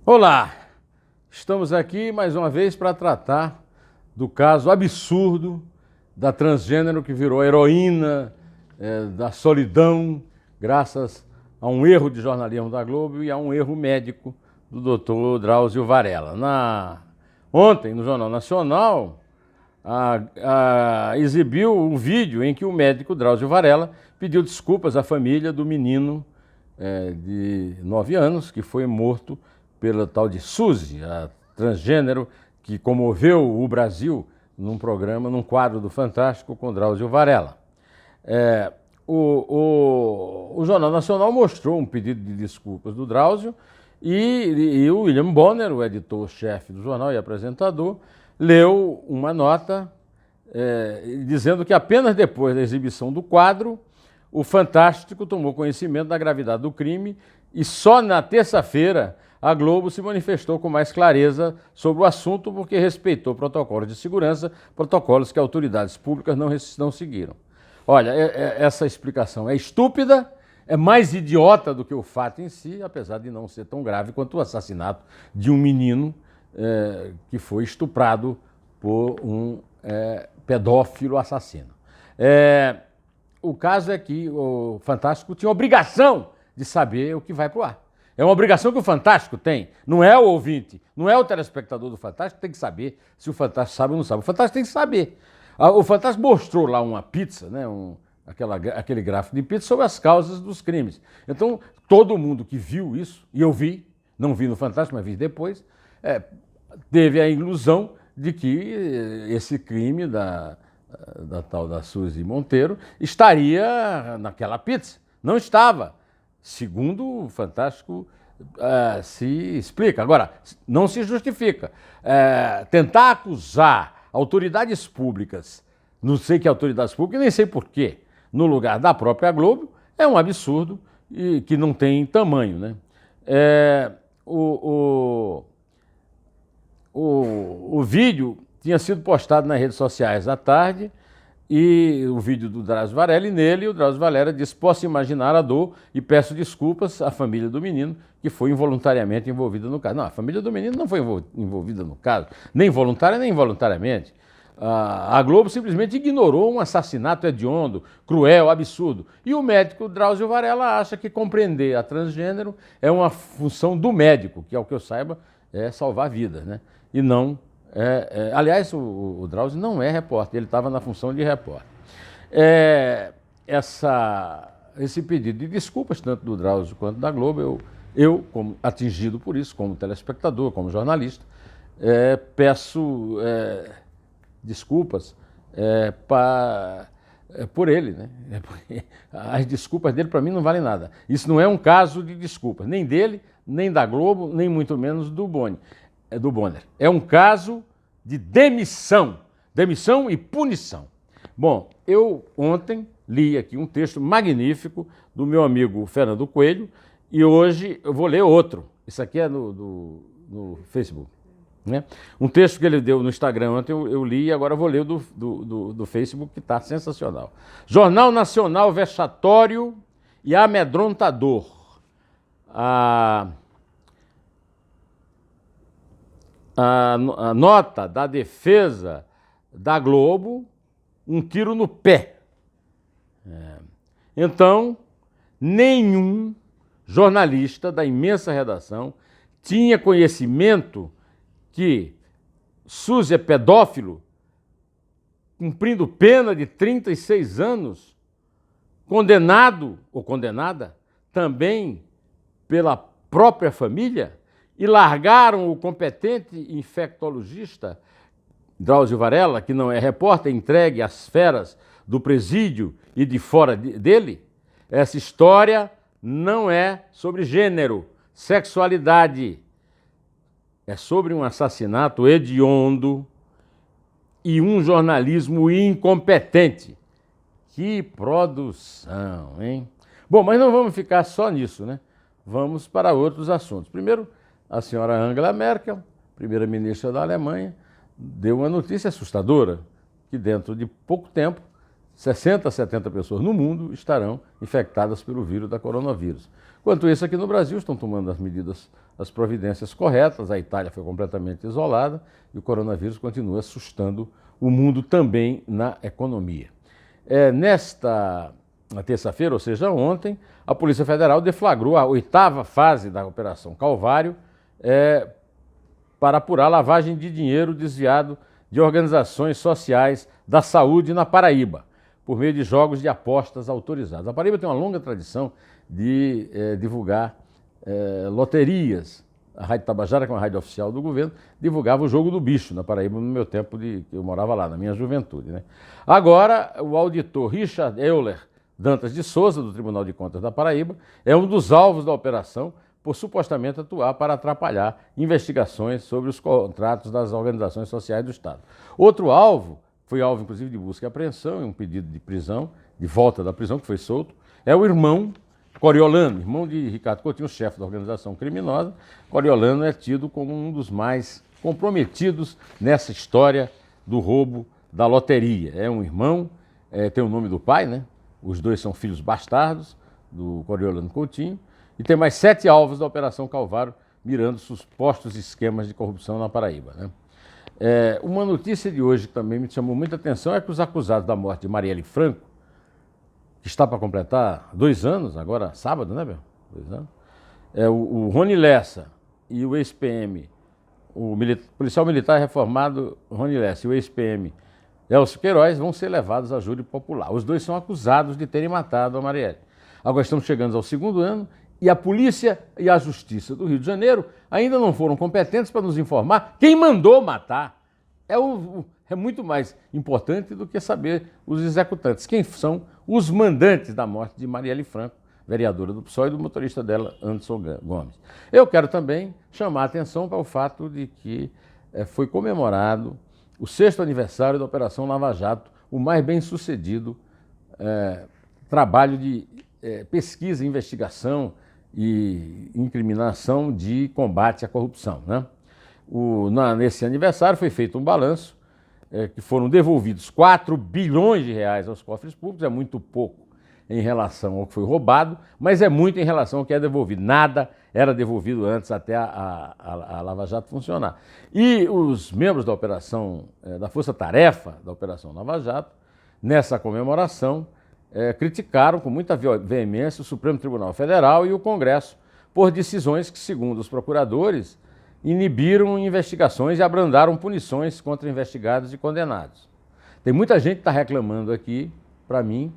Olá, estamos aqui mais uma vez para tratar do caso absurdo da transgênero que virou heroína da solidão, graças a um erro de jornalismo da Globo e a um erro médico do doutor Drauzio Varella. Ontem, no Jornal Nacional, exibiu um vídeo em que o médico Drauzio Varella pediu desculpas à família do menino de 9 anos que foi morto pela tal de Suzy, a transgênero que comoveu o Brasil num programa, num quadro do Fantástico com Drauzio Varella. O Jornal Nacional mostrou um pedido de desculpas do Drauzio e o William Bonner, o editor-chefe do jornal e apresentador, leu uma nota dizendo que apenas depois da exibição do quadro, o Fantástico tomou conhecimento da gravidade do crime e só na terça-feira a Globo se manifestou com mais clareza sobre o assunto porque respeitou protocolos de segurança, protocolos que autoridades públicas não seguiram. Olha, essa explicação é estúpida, é mais idiota do que o fato em si, apesar de não ser tão grave quanto o assassinato de um menino que foi estuprado por um pedófilo assassino. O caso é que o Fantástico tinha obrigação de saber o que vai para o ar. É uma obrigação que o Fantástico tem. Não é o ouvinte, não é o telespectador do Fantástico que tem que saber se o Fantástico sabe ou não sabe. O Fantástico tem que saber. O Fantástico mostrou lá uma pizza, né, aquele gráfico de pizza sobre as causas dos crimes. Então, todo mundo que viu isso, e eu vi, não vi no Fantástico, mas vi depois, teve a ilusão de que esse crime da tal da Suzy Monteiro estaria naquela pizza. Não estava. Segundo o Fantástico se explica. Agora, não se justifica. Tentar acusar autoridades públicas, não sei que autoridades públicas, nem sei porquê, no lugar da própria Globo, é um absurdo e que não tem tamanho, né? O vídeo tinha sido postado nas redes sociais à tarde, e o vídeo do Drauzio Varella, e nele o Drauzio Varella disse: posso imaginar a dor e peço desculpas à família do menino que foi involuntariamente envolvida no caso. Não, a família do menino não foi envolvida no caso, nem voluntária nem involuntariamente. A Globo simplesmente ignorou um assassinato hediondo, cruel, absurdo. E o médico Drauzio Varella acha que compreender a transgênero é uma função do médico, que, ao que eu saiba, é salvar vidas, né? E não... aliás, o Drauzio não é repórter, ele estava na função de repórter. Esse pedido de desculpas, tanto do Drauzio quanto da Globo, eu como atingido por isso, como telespectador, como jornalista, peço desculpas por ele, né? As desculpas dele, para mim, não valem nada. Isso não é um caso de desculpas, nem dele, nem da Globo, nem muito menos do Bonner. É um caso de demissão e punição. Bom, eu ontem li aqui um texto magnífico do meu amigo Fernando Coelho e hoje eu vou ler outro. Isso aqui é no Facebook, né? Um texto que ele deu no Instagram ontem eu li e agora vou ler o do Facebook, que está sensacional. Jornal Nacional vexatório e amedrontador. A nota da defesa da Globo, um tiro no pé. Então, nenhum jornalista da imensa redação tinha conhecimento que Suzy é pedófilo, cumprindo pena de 36 anos, condenado ou condenada também pela própria família, e largaram o competente infectologista Drauzio Varella, que não é repórter, entregue às feras do presídio e de fora dele. Essa história não é sobre gênero, sexualidade. É sobre um assassinato hediondo e um jornalismo incompetente. Que produção, hein? Bom, mas não vamos ficar só nisso, né? Vamos para outros assuntos. Primeiro, a senhora Angela Merkel, primeira-ministra da Alemanha, deu uma notícia assustadora, que dentro de pouco tempo, 60 a 70 pessoas no mundo estarão infectadas pelo vírus da coronavírus. Enquanto isso, aqui no Brasil estão tomando as providências corretas, a Itália foi completamente isolada e o coronavírus continua assustando o mundo também na economia. Na terça-feira, ou seja, ontem, a Polícia Federal deflagrou a 8ª fase da Operação Calvário para apurar lavagem de dinheiro desviado de organizações sociais da saúde na Paraíba, por meio de jogos de apostas autorizados. A Paraíba tem uma longa tradição de divulgar loterias. A Rádio Tabajara, que é uma rádio oficial do governo, divulgava o jogo do bicho na Paraíba no meu tempo que eu morava lá, na minha juventude, né? Agora, o auditor Richard Euler Dantas de Souza, do Tribunal de Contas da Paraíba, é um dos alvos da operação por supostamente atuar para atrapalhar investigações sobre os contratos das organizações sociais do Estado. Outro alvo, foi alvo inclusive de busca e apreensão, e um pedido de prisão, de volta da prisão, que foi solto, é o irmão Coriolano, irmão de Ricardo Coutinho, chefe da organização criminosa. Coriolano é tido como um dos mais comprometidos nessa história do roubo da loteria. É um irmão, tem o nome do pai, né? Os dois são filhos bastardos do Coriolano Coutinho. E tem mais 7 alvos da Operação Calvário, mirando supostos esquemas de corrupção na Paraíba, né? Uma notícia de hoje que também me chamou muita atenção é que os acusados da morte de Marielle Franco, que está para completar 2 anos, agora sábado, né, meu? 2 anos. O Rony Lessa e o ex-PM, policial militar reformado Rony Lessa e o ex-PM Elcio Queiroz vão ser levados a júri popular. Os dois são acusados de terem matado a Marielle. Agora estamos chegando ao 2º ano e a polícia e a justiça do Rio de Janeiro ainda não foram competentes para nos informar quem mandou matar. É muito mais importante do que saber os executantes, quem são os mandantes da morte de Marielle Franco, vereadora do PSOL, e do motorista dela, Anderson Gomes. Eu quero também chamar a atenção para o fato de que foi comemorado o 6º aniversário da Operação Lava Jato, o mais bem-sucedido trabalho de pesquisa, investigação e incriminação de combate à corrupção, né? Nesse aniversário foi feito um balanço que foram devolvidos 4 bilhões de reais aos cofres públicos, é muito pouco em relação ao que foi roubado, mas é muito em relação ao que é devolvido. Nada era devolvido antes até a Lava Jato funcionar. E os membros da operação, da Força Tarefa da Operação Lava Jato, nessa comemoração, criticaram com muita veemência o Supremo Tribunal Federal e o Congresso por decisões que, segundo os procuradores, inibiram investigações e abrandaram punições contra investigados e condenados. Tem muita gente que está reclamando aqui, para mim,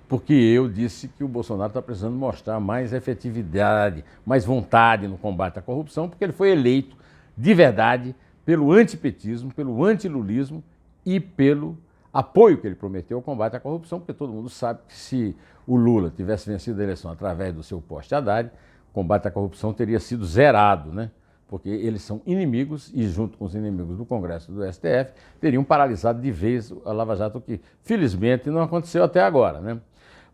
porque eu disse que o Bolsonaro está precisando mostrar mais efetividade, mais vontade no combate à corrupção, porque ele foi eleito de verdade pelo antipetismo, pelo antilulismo e pelo apoio que ele prometeu ao combate à corrupção, porque todo mundo sabe que se o Lula tivesse vencido a eleição através do seu poste Haddad, o combate à corrupção teria sido zerado, né? Porque eles são inimigos e, junto com os inimigos do Congresso e do STF, teriam paralisado de vez a Lava Jato, o que felizmente não aconteceu até agora, né?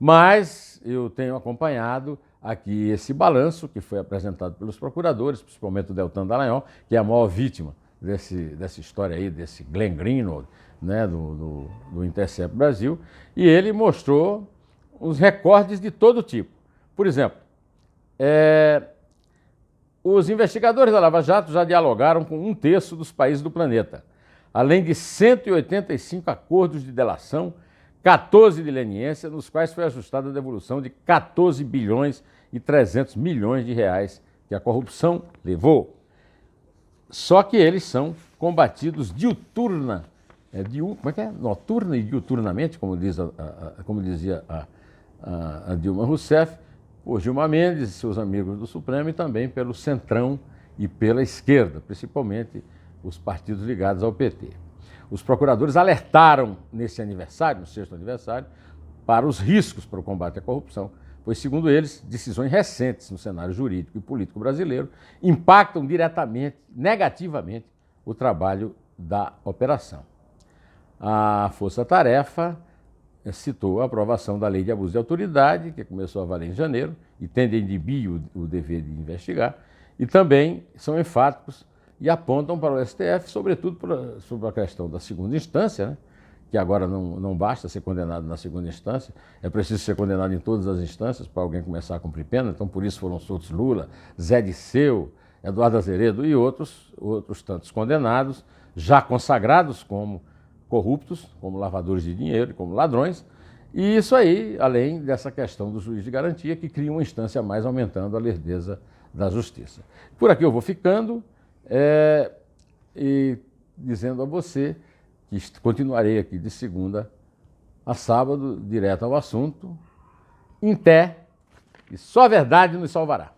Mas eu tenho acompanhado aqui esse balanço que foi apresentado pelos procuradores, principalmente o Deltan Dallagnol, que é a maior vítima dessa história aí, desse Glenn Greenwald, né, do Intercept Brasil, e ele mostrou os recordes de todo tipo. Por exemplo, os investigadores da Lava Jato já dialogaram com 1/3 dos países do planeta, além de 185 acordos de delação, 14 de leniência, nos quais foi ajustada a devolução de 14 bilhões e 300 milhões de reais que a corrupção levou. Só que eles são combatidos diuturna, noturna e diuturnamente, como dizia a Dilma Rousseff, por Gilmar Mendes e seus amigos do Supremo, e também pelo Centrão e pela esquerda, principalmente os partidos ligados ao PT. Os procuradores alertaram nesse aniversário, no 6º aniversário, para os riscos para o combate à corrupção, pois, segundo eles, decisões recentes no cenário jurídico e político brasileiro impactam diretamente, negativamente, o trabalho da operação. A Força Tarefa citou a aprovação da Lei de Abuso de Autoridade, que começou a valer em janeiro, e tende a inibir o dever de investigar, e também são enfáticos e apontam para o STF, sobretudo sobre a questão da segunda instância, né, que agora não basta ser condenado na segunda instância, é preciso ser condenado em todas as instâncias para alguém começar a cumprir pena, então por isso foram soltos Lula, Zé Disseu, Eduardo Azeredo e outros tantos condenados, já consagrados como corruptos, como lavadores de dinheiro, como ladrões, e isso aí, além dessa questão do juiz de garantia, que cria uma instância a mais, aumentando a lerdeza da justiça. Por aqui eu vou ficando e dizendo a você que continuarei aqui de segunda a sábado, direto ao assunto, em pé, e só a verdade nos salvará.